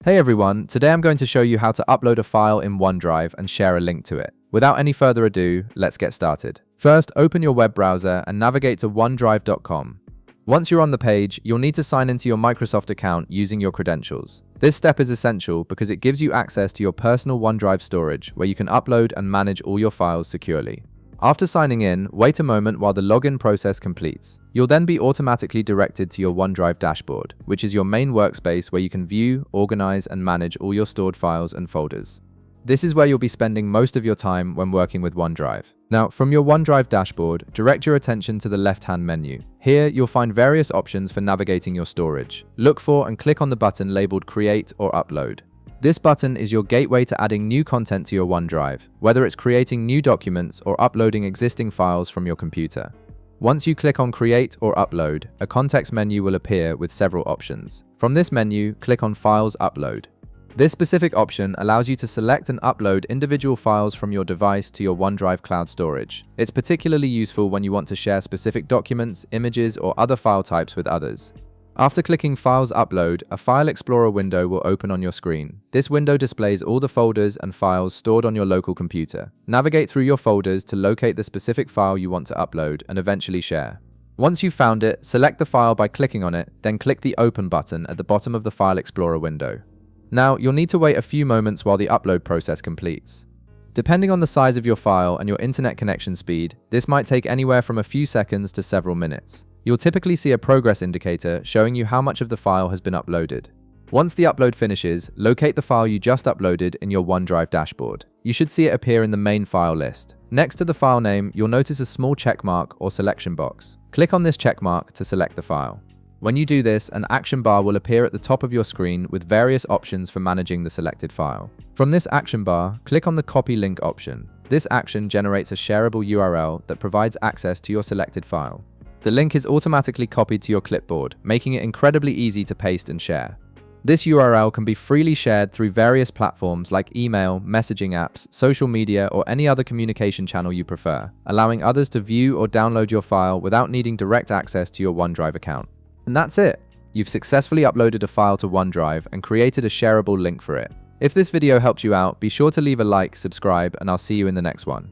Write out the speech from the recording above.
Hey everyone, today I'm going to show you how to upload a file in OneDrive and share a link to it. Without any further ado, let's get started. First, open your web browser and navigate to onedrive.com. Once you're on the page, you'll need to sign into your Microsoft account using your credentials. This step is essential because it gives you access to your personal OneDrive storage where you can upload and manage all your files securely. After signing in, wait a moment while the login process completes. You'll then be automatically directed to your OneDrive dashboard, which is your main workspace where you can view, organize, and manage all your stored files and folders. This is where you'll be spending most of your time when working with OneDrive. Now, from your OneDrive dashboard, direct your attention to the left-hand menu. Here, you'll find various options for navigating your storage. Look for and click on the button labeled Create or Upload. This button is your gateway to adding new content to your OneDrive, whether it's creating new documents or uploading existing files from your computer. Once you click on Create or Upload, a context menu will appear with several options. From this menu, click on Files Upload. This specific option allows you to select and upload individual files from your device to your OneDrive cloud storage. It's particularly useful when you want to share specific documents, images, or other file types with others. After clicking Files Upload, a File Explorer window will open on your screen. This window displays all the folders and files stored on your local computer. Navigate through your folders to locate the specific file you want to upload and eventually share. Once you've found it, select the file by clicking on it, then click the Open button at the bottom of the File Explorer window. Now, you'll need to wait a few moments while the upload process completes. Depending on the size of your file and your internet connection speed, this might take anywhere from a few seconds to several minutes. You'll typically see a progress indicator showing you how much of the file has been uploaded. Once the upload finishes, locate the file you just uploaded in your OneDrive dashboard. You should see it appear in the main file list. Next to the file name, you'll notice a small checkmark or selection box. Click on this checkmark to select the file. When you do this, an action bar will appear at the top of your screen with various options for managing the selected file. From this action bar, click on the Copy Link option. This action generates a shareable URL that provides access to your selected file. The link is automatically copied to your clipboard, making it incredibly easy to paste and share. This URL can be freely shared through various platforms like email, messaging apps, social media, or any other communication channel you prefer, allowing others to view or download your file without needing direct access to your OneDrive account. And that's it! You've successfully uploaded a file to OneDrive and created a shareable link for it. If this video helped you out, be sure to leave a like, subscribe, and I'll see you in the next one.